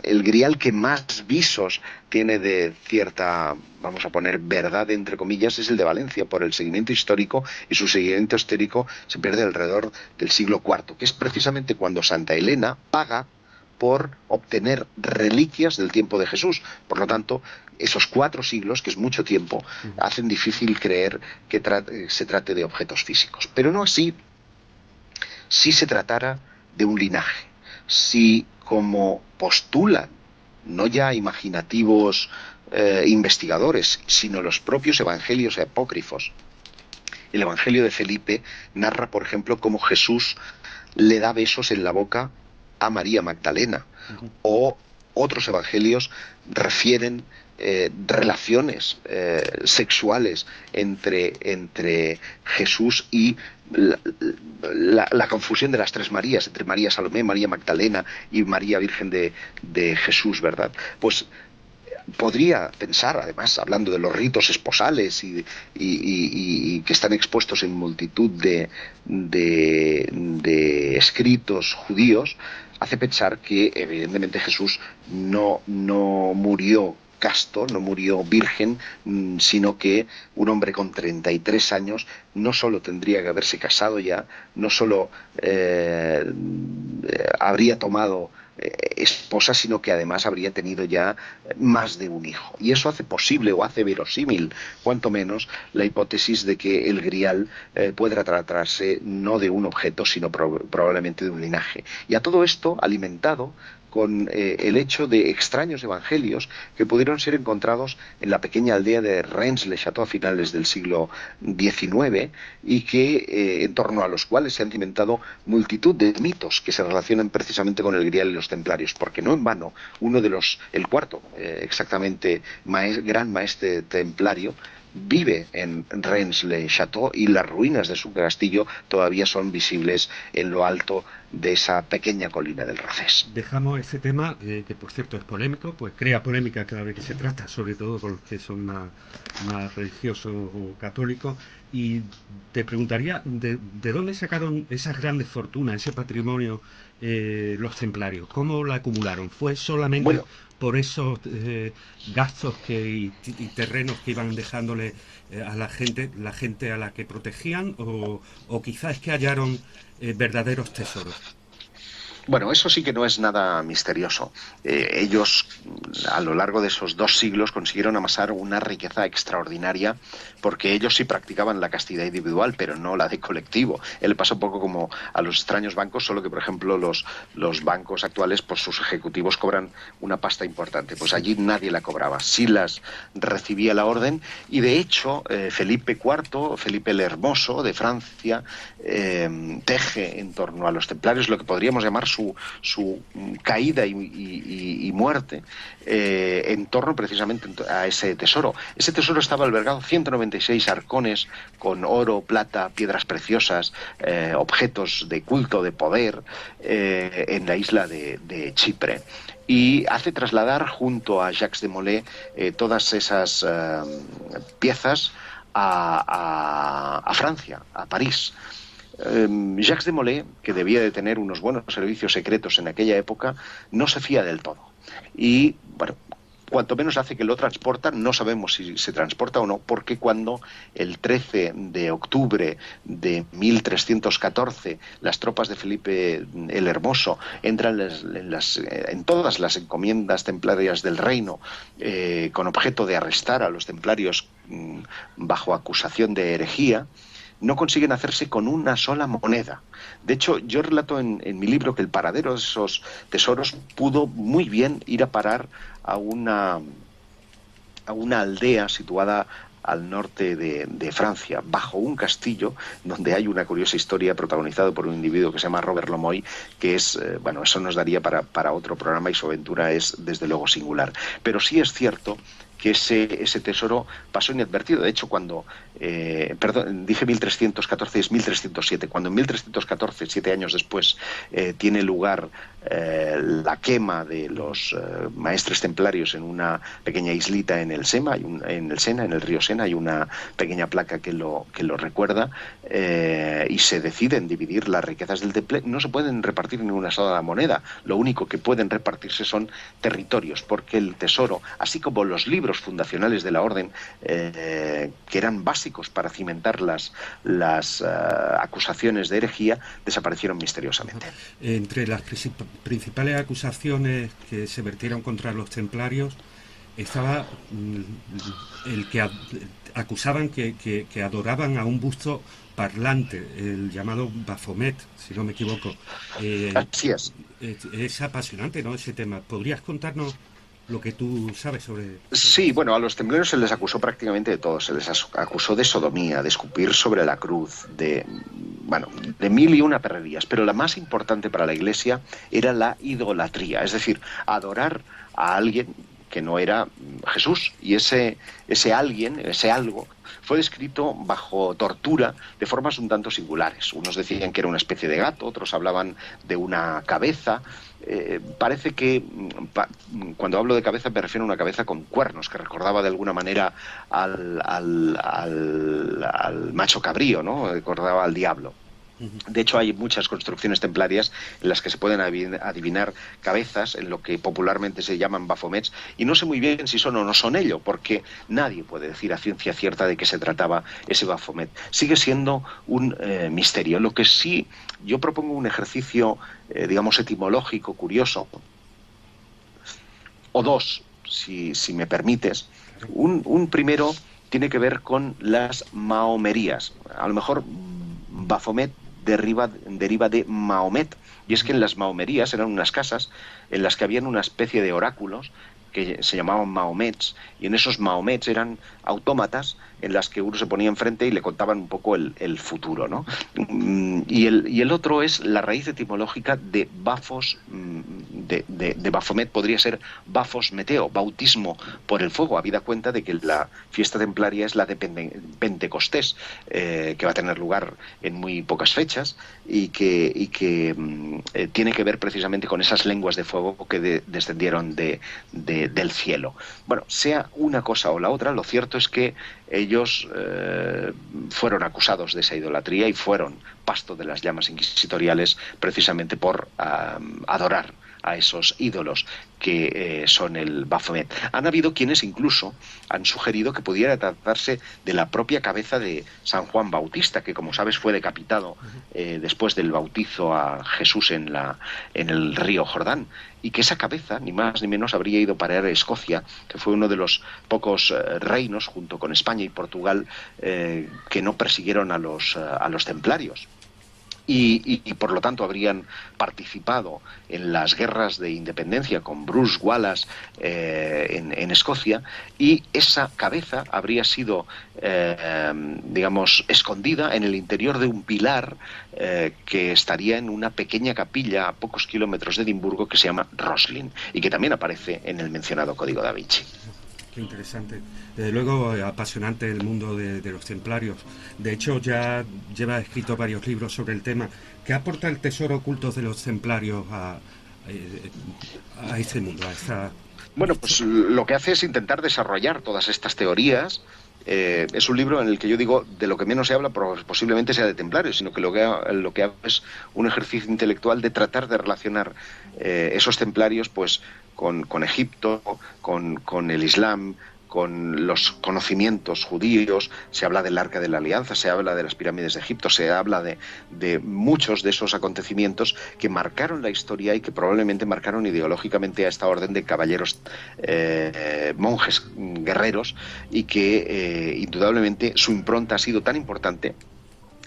El grial que más visos tiene de cierta, vamos a poner, verdad entre comillas, es el de Valencia, por el seguimiento histórico, y su seguimiento histórico se pierde alrededor del siglo IV, que es precisamente cuando Santa Elena paga por obtener reliquias del tiempo de Jesús. Por lo tanto, esos 4 siglos, que es mucho tiempo, hacen difícil creer que se trate de objetos físicos. Pero no así si se tratara de un linaje. Si, como postulan, no ya imaginativos investigadores, sino los propios evangelios apócrifos, el evangelio de Felipe narra, por ejemplo, cómo Jesús le da besos en la boca a María Magdalena, o otros evangelios refieren relaciones sexuales entre Jesús y la confusión de las 3 Marías, entre María Salomé, María Magdalena y María Virgen de Jesús, ¿verdad? Pues podría pensar, además, hablando de los ritos esposales y que están expuestos en multitud de escritos judíos, hace pensar que evidentemente Jesús no murió casto, no murió virgen, sino que un hombre con 33 años no solo tendría que haberse casado ya, no solo habría tomado esposa, sino que además habría tenido ya más de un hijo. Y eso hace posible, o hace verosímil, cuanto menos, la hipótesis de que el grial pueda tratarse no de un objeto, sino probablemente de un linaje. Y a todo esto alimentado con el hecho de extraños evangelios que pudieron ser encontrados en la pequeña aldea de Rennes-le-Château a finales del siglo XIX, y que en torno a los cuales se han cimentado multitud de mitos que se relacionan precisamente con el grial y los templarios, porque no en vano uno de el cuarto exactamente gran maestre templario vive en Rennes-le-Château, y las ruinas de su castillo todavía son visibles en lo alto de esa pequeña colina del Rocés. Dejamos ese tema, que por cierto es polémico, pues crea polémica cada vez que se trata, sobre todo con los que son más religiosos o católicos, y te preguntaría, ¿de dónde sacaron esas grandes fortunas, ese patrimonio, los templarios? ¿Cómo la acumularon? ¿Fue solamente por esos gastos y terrenos que iban dejándole a la gente a la que protegían, o quizás es que hallaron verdaderos tesoros? Bueno, eso sí que no es nada misterioso. Ellos, a lo largo de esos 2 siglos, consiguieron amasar una riqueza extraordinaria, porque ellos sí practicaban la castidad individual, pero no la de colectivo. Le pasa un poco como a los extraños bancos, solo que, por ejemplo, los bancos actuales, pues sus ejecutivos cobran una pasta importante. Pues allí nadie la cobraba, sí las recibía la orden, y de hecho Felipe IV, Felipe el Hermoso de Francia, teje en torno a los templarios lo que podríamos llamar su caída y muerte, en torno precisamente a ese tesoro. Ese tesoro estaba albergado 196 arcones con oro, plata, piedras preciosas, objetos de culto, de poder, en la isla de Chipre. Y hace trasladar junto a Jacques de Molay todas esas piezas a Francia, a París. Jacques de Molay, que debía de tener unos buenos servicios secretos en aquella época, no se fía del todo. Y, bueno, cuanto menos hace que lo transportan, no sabemos si se transporta o no, porque cuando el 13 de octubre de 1314 las tropas de Felipe el Hermoso entran en todas las encomiendas templarias del reino, con objeto de arrestar a los templarios bajo acusación de herejía, no consiguen hacerse con una sola moneda. De hecho, yo relato en mi libro que el paradero de esos tesoros pudo muy bien ir a parar a una aldea situada al norte de Francia, bajo un castillo donde hay una curiosa historia protagonizada por un individuo que se llama Robert Lomoy, que es, bueno, eso nos daría para otro programa, y su aventura es desde luego singular. Pero sí es cierto que ese tesoro pasó inadvertido. De hecho, cuando, perdón, dije 1314, es 1307, cuando en 1314, 7 años después, tiene lugar la quema de los maestres templarios en una pequeña islita en el Sena, en el río Sena, hay una pequeña placa que lo recuerda, y se deciden dividir las riquezas del temple. No se pueden repartir ni una sola moneda, lo único que pueden repartirse son territorios, porque el tesoro, así como los libros fundacionales de la orden, que eran básicos para cimentar las acusaciones de herejía, desaparecieron misteriosamente. Entre las principales acusaciones que se vertieron contra los templarios estaba el que acusaban que adoraban a un busto parlante, el llamado Baphomet, si no me equivoco. Así es. Es apasionante, ¿no?, ese tema. ¿Podrías contarnos lo que tú sabes sobre...? Sí, bueno, a los templarios se les acusó prácticamente de todo. Se les acusó de sodomía, de escupir sobre la cruz, de mil y una perrerías. Pero la más importante para la Iglesia era la idolatría, es decir, adorar a alguien que no era Jesús. Y ese alguien, ese algo, fue descrito bajo tortura de formas un tanto singulares. Unos decían que era una especie de gato, otros hablaban de una cabeza. Parece que cuando hablo de cabeza me refiero a una cabeza con cuernos, que recordaba de alguna manera al macho cabrío, ¿no? Recordaba al diablo. De hecho, hay muchas construcciones templarias en las que se pueden adivinar cabezas en lo que popularmente se llaman Baphomets, y no sé muy bien si son o no son ello, porque nadie puede decir a ciencia cierta de qué se trataba ese Baphomet. Sigue siendo un misterio. Lo que sí, yo propongo un ejercicio, digamos, etimológico, curioso, o dos, si me permites. Un primero tiene que ver con las mahomerías. A lo mejor Baphomet deriva de Mahomet, y es que en las mahomerías eran unas casas en las que habían una especie de oráculos que se llamaban mahomets, y en esos mahomets eran autómatas en las que uno se ponía enfrente y le contaban un poco el futuro, ¿no? Y el otro es la raíz etimológica de Bafos, de Baphomet, podría ser Bafos Meteo, bautismo por el fuego, habida cuenta de que la fiesta templaria es la de Pentecostés, que va a tener lugar en muy pocas fechas, y que tiene que ver precisamente con esas lenguas de fuego que descendieron del cielo. Bueno, sea una cosa o la otra, lo cierto es que ellos fueron acusados de esa idolatría y fueron pasto de las llamas inquisitoriales precisamente por adorar a esos ídolos que son el Baphomet. Han habido quienes incluso han sugerido que pudiera tratarse de la propia cabeza de San Juan Bautista, que, como sabes, fue decapitado después del bautizo a Jesús en el río Jordán, y que esa cabeza, ni más ni menos, habría ido a parar a Escocia, que fue uno de los pocos reinos, junto con España y Portugal, que no persiguieron a los templarios. Y por lo tanto habrían participado en las guerras de independencia con Bruce Wallace en Escocia, y esa cabeza habría sido, digamos, escondida en el interior de un pilar que estaría en una pequeña capilla a pocos kilómetros de Edimburgo que se llama Roslin, y que también aparece en el mencionado Código Da Vinci. Qué interesante. Desde luego, apasionante el mundo de los templarios. De hecho, ya lleva escrito varios libros sobre el tema. ¿Qué aporta el tesoro oculto de los templarios a este mundo? Bueno, pues lo que hace es intentar desarrollar todas estas teorías. Es un libro en el que yo digo, de lo que menos se habla posiblemente sea de templarios, sino que lo que hago es un ejercicio intelectual de tratar de relacionar esos templarios pues con Egipto, con el Islam, con los conocimientos judíos. Se habla del Arca de la Alianza, se habla de las pirámides de Egipto, se habla de muchos de esos acontecimientos que marcaron la historia y que probablemente marcaron ideológicamente a esta orden de caballeros, monjes, guerreros, y que indudablemente su impronta ha sido tan importante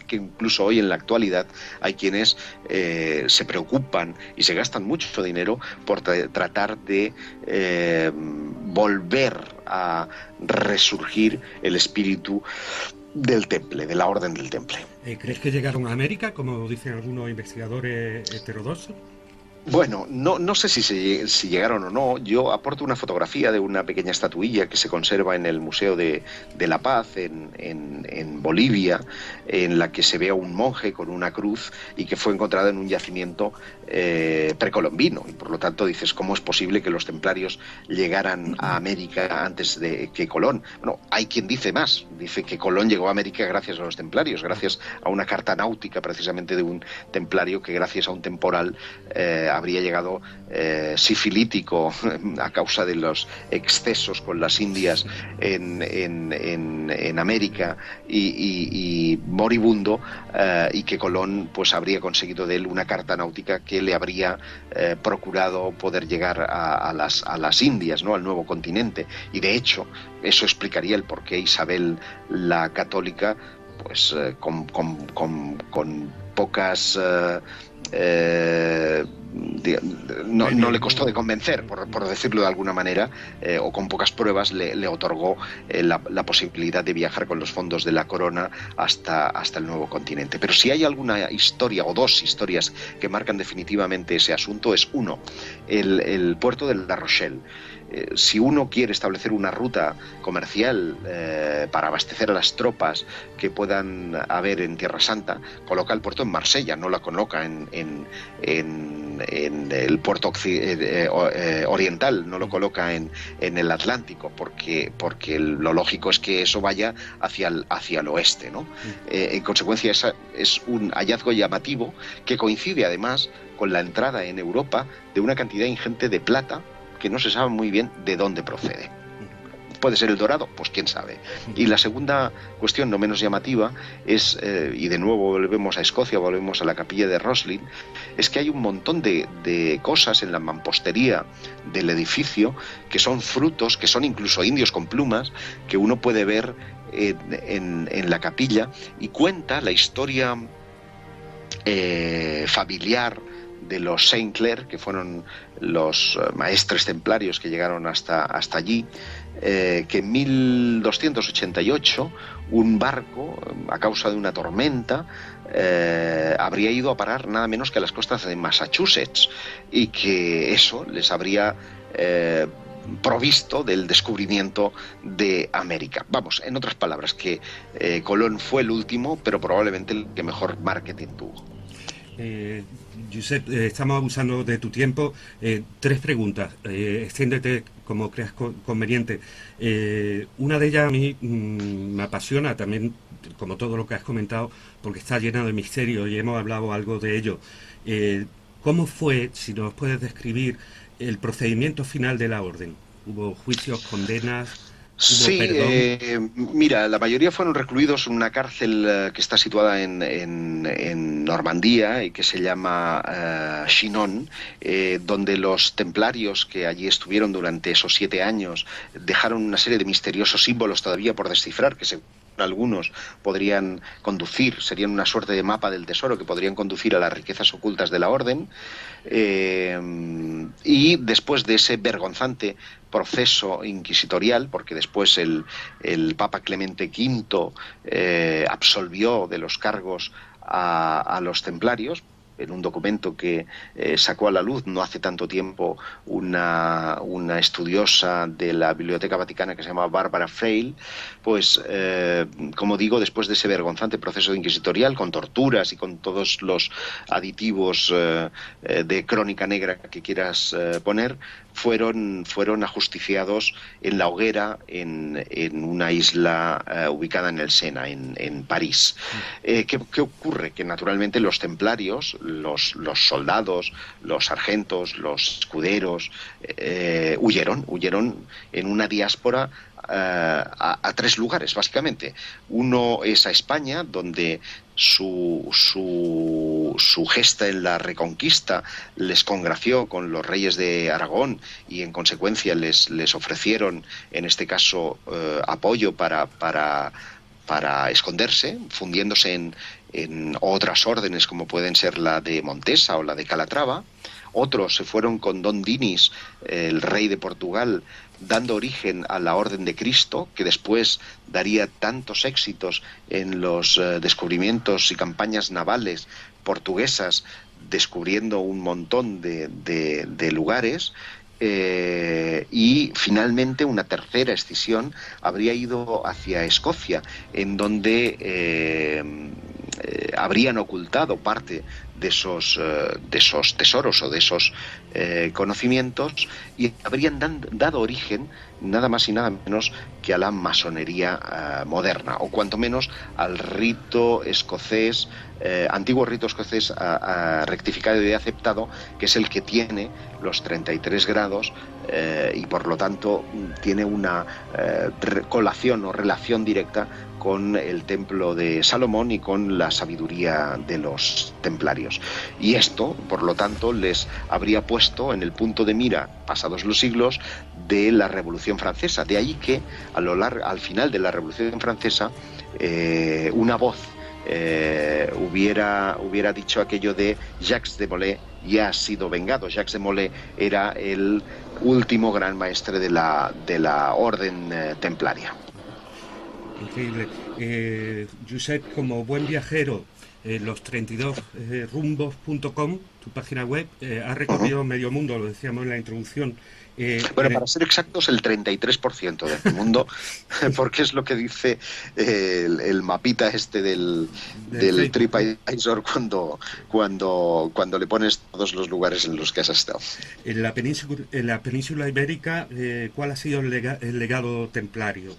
que incluso hoy en la actualidad hay quienes se preocupan y se gastan mucho dinero por tratar de volver a resurgir el espíritu del Temple, de la Orden del Temple. ¿Crees que llegaron a América, como dicen algunos investigadores heterodoxos? Bueno, no sé si llegaron o no. Yo aporto una fotografía de una pequeña estatuilla que se conserva en el Museo de la Paz en Bolivia, en la que se ve a un monje con una cruz y que fue encontrada en un yacimiento precolombino. Y por lo tanto dices, ¿cómo es posible que los templarios llegaran a América antes de que Colón? Bueno, hay quien dice más. Dice que Colón llegó a América gracias a los templarios, gracias a una carta náutica precisamente de un templario que gracias a un temporal habría llegado sifilítico a causa de los excesos con las Indias en América y moribundo, y que Colón pues habría conseguido de él una carta náutica que le habría procurado poder llegar a las Indias, ¿no?, al nuevo continente. Y de hecho eso explicaría el por qué Isabel la Católica pues con pocas no le costó de convencer, por decirlo de alguna manera, o con pocas pruebas le otorgó la posibilidad de viajar con los fondos de la corona hasta el nuevo continente. Pero si hay alguna historia o dos historias que marcan definitivamente ese asunto, es uno, el puerto de La Rochelle. Si uno quiere establecer una ruta comercial para abastecer a las tropas que puedan haber en Tierra Santa, coloca el puerto en Marsella, no la coloca en el puerto oriental, no lo coloca en el Atlántico, porque lo lógico es que eso vaya hacia el oeste, ¿no? En consecuencia, esa es un hallazgo llamativo que coincide además con la entrada en Europa de una cantidad ingente de plata que no se sabe muy bien de dónde procede. ¿Puede ser el dorado? Pues quién sabe. Y la segunda cuestión, no menos llamativa, es, y de nuevo volvemos a Escocia, volvemos a la capilla de Roslin, es que hay un montón de cosas en la mampostería del edificio que son frutos, que son incluso indios con plumas, que uno puede ver en la capilla, y cuenta la historia familiar de los Saint Clair, que fueron los maestres templarios que llegaron hasta allí, que en 1288 un barco, a causa de una tormenta, habría ido a parar nada menos que a las costas de Massachusetts, y que eso les habría provisto del descubrimiento de América. Vamos, en otras palabras, que Colón fue el último, pero probablemente el que mejor marketing tuvo. Josep, estamos abusando de tu tiempo. 3 preguntas. Extiéndete como creas conveniente. Una de ellas a mí me apasiona también, como todo lo que has comentado, porque está llena de misterio y hemos hablado algo de ello. ¿Cómo fue, si nos puedes describir, el procedimiento final de la orden? ¿Hubo juicios, condenas? Sí, mira, la mayoría fueron recluidos en una cárcel que está situada en Normandía y que se llama Chinon, donde los templarios que allí estuvieron durante esos 7 años dejaron una serie de misteriosos símbolos todavía por descifrar, que según algunos podrían conducir, serían una suerte de mapa del tesoro que podrían conducir a las riquezas ocultas de la orden. Y después de ese vergonzante proceso inquisitorial, porque después el Papa Clemente V absolvió de los cargos a los templarios, en un documento que sacó a la luz no hace tanto tiempo una estudiosa de la Biblioteca Vaticana que se llama Bárbara Freil, pues como digo, después de ese vergonzante proceso inquisitorial, con torturas y con todos los aditivos de crónica negra que quieras poner, fueron ajusticiados en la hoguera en una isla ubicada en el Sena, en París. ¿Qué ocurre? Que naturalmente los templarios, los soldados, los sargentos, los escuderos, huyeron en una diáspora a 3 lugares, básicamente. Uno es a España, donde su gesta en la Reconquista les congració con los reyes de Aragón y en consecuencia les ofrecieron, en este caso, apoyo para esconderse, fundiéndose en otras órdenes como pueden ser la de Montesa o la de Calatrava. otros se fueron con Don Dinis, el rey de Portugal, dando origen a la Orden de Cristo, que después daría tantos éxitos en los descubrimientos y campañas navales portuguesas, descubriendo un montón de lugares. Y finalmente una tercera escisión habría ido hacia Escocia, en donde habrían ocultado parte de esos tesoros o de esos conocimientos, y habrían dado origen nada más y nada menos que a la masonería moderna, o cuanto menos al rito escocés, antiguo rito escocés rectificado y aceptado, que es el que tiene los 33 grados y por lo tanto tiene una colación o relación directa con el templo de Salomón y con la sabiduría de los templarios. Y esto, por lo tanto, les habría puesto en el punto de mira, pasados los siglos, de la Revolución Francesa. De ahí que al final de la Revolución Francesa una voz hubiera dicho aquello de Jacques de Molay ya ha sido vengado. Jacques de Molay era el último gran maestre de la orden templaria. Increíble. Josep, como buen viajero, los 32rumbos.com, tu página web, ha recorrido medio mundo, lo decíamos en la introducción. Bueno, para ser exactos, el 33% del mundo, porque es lo que dice el mapita este del TripAdvisor cuando le pones todos los lugares en los que has estado. En la península ibérica, ¿cuál ha sido el legado templario?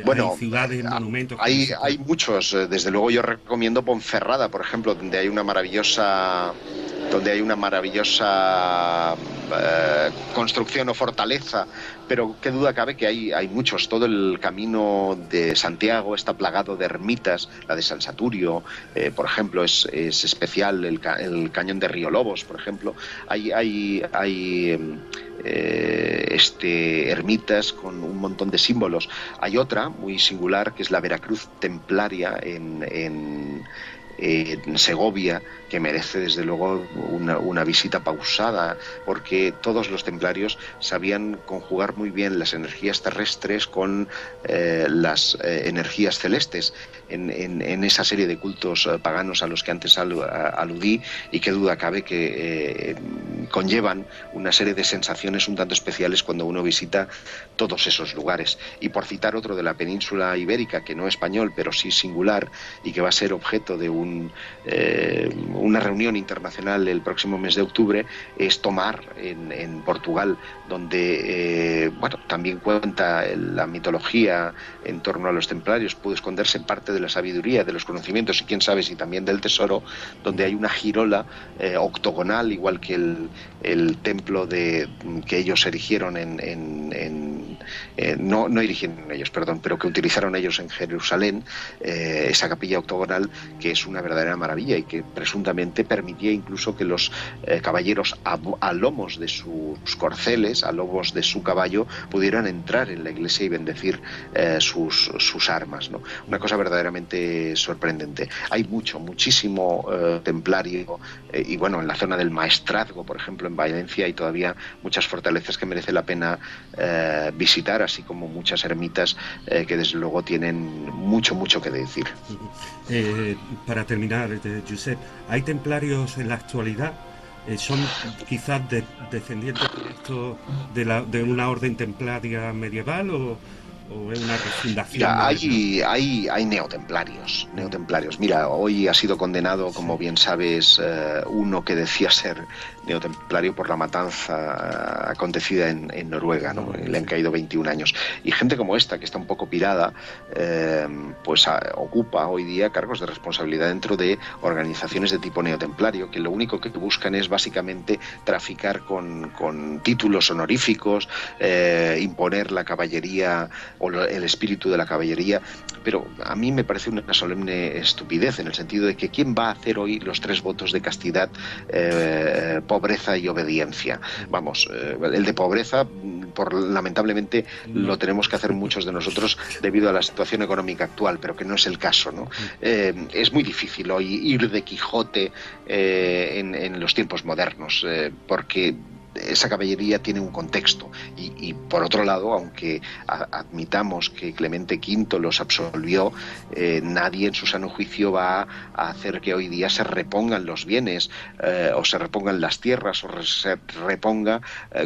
Bueno, hay ciudades, monumentos. Hay muchos. Desde luego yo recomiendo Ponferrada, por ejemplo, donde hay una maravillosa construcción o fortaleza, pero qué duda cabe que hay muchos. Todo el camino de Santiago está plagado de ermitas. La de San Saturio, por ejemplo, es especial. El cañón de Río Lobos, por ejemplo. Hay ermitas con un montón de símbolos. Hay otra muy singular, que es la Veracruz Templaria en Segovia, que merece desde luego una visita pausada, porque todos los templarios sabían conjugar muy bien las energías terrestres con las energías celestes en esa serie de cultos paganos a los que antes aludí, y qué duda cabe que conllevan una serie de sensaciones un tanto especiales cuando uno visita todos esos lugares. Y por citar otro de la península ibérica, que no es español pero sí singular, y que va a ser objeto de una reunión internacional el próximo mes de octubre, es Tomar, en Portugal, donde también cuenta la mitología en torno a los templarios. Puede esconderse parte de la sabiduría, de los conocimientos y quién sabe si también del tesoro, donde hay una girola octogonal, igual que el templo que ellos erigieron no erigieron ellos, perdón, pero que utilizaron ellos en Jerusalén, esa capilla octogonal, que es una verdadera maravilla y que presuntamente permitía incluso que los caballeros a lomos de sus corceles, a lomos de su caballo, pudieran entrar en la iglesia y bendecir sus armas, ¿no? Una cosa verdaderamente sorprendente. Hay muchísimo templario, y bueno, en la zona del Maestrazgo, por ejemplo, en Valencia, hay todavía muchas fortalezas que merece la pena visitar, así como muchas ermitas que desde luego tienen mucho que decir. Para terminar, Josep, ¿hay templarios en la actualidad? ¿Son quizás descendientes de una orden templaria medieval o es una refundación? Mira, hay neotemplarios. Mira, hoy ha sido condenado, como bien sabes, uno que decía ser neotemplario por la matanza acontecida en Noruega, ¿no? Le han caído 21 años. Y gente como esta, que está un poco pirada, ocupa hoy día cargos de responsabilidad dentro de organizaciones de tipo neotemplario, que lo único que buscan es básicamente traficar con títulos honoríficos, imponer la caballería o el espíritu de la caballería, pero a mí me parece una solemne estupidez, en el sentido de que ¿quién va a hacer hoy los 3 votos de castidad, pobreza y obediencia? Vamos, el de pobreza, lamentablemente, lo tenemos que hacer muchos de nosotros debido a la situación económica actual, pero que no es el caso, ¿no? Es muy difícil hoy ir de Quijote en los tiempos modernos, porque esa caballería tiene un contexto y por otro lado, aunque admitamos que Clemente V los absolvió, nadie en su sano juicio va a hacer que hoy día se repongan los bienes, o se repongan las tierras, o se reponga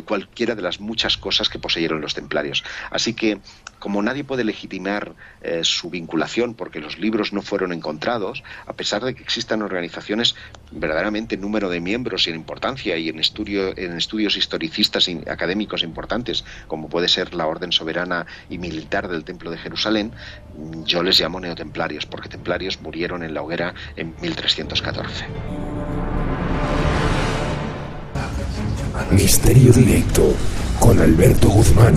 cualquiera de las muchas cosas que poseyeron los templarios. Así que, como nadie puede legitimar su vinculación porque los libros no fueron encontrados, a pesar de que existan organizaciones verdaderamente en número de miembros y en importancia y en estudios historicistas y académicos importantes, como puede ser la Orden Soberana y Militar del Templo de Jerusalén, yo les llamo neotemplarios, porque templarios murieron en la hoguera en 1314. Misterio Directo con Alberto Guzmán.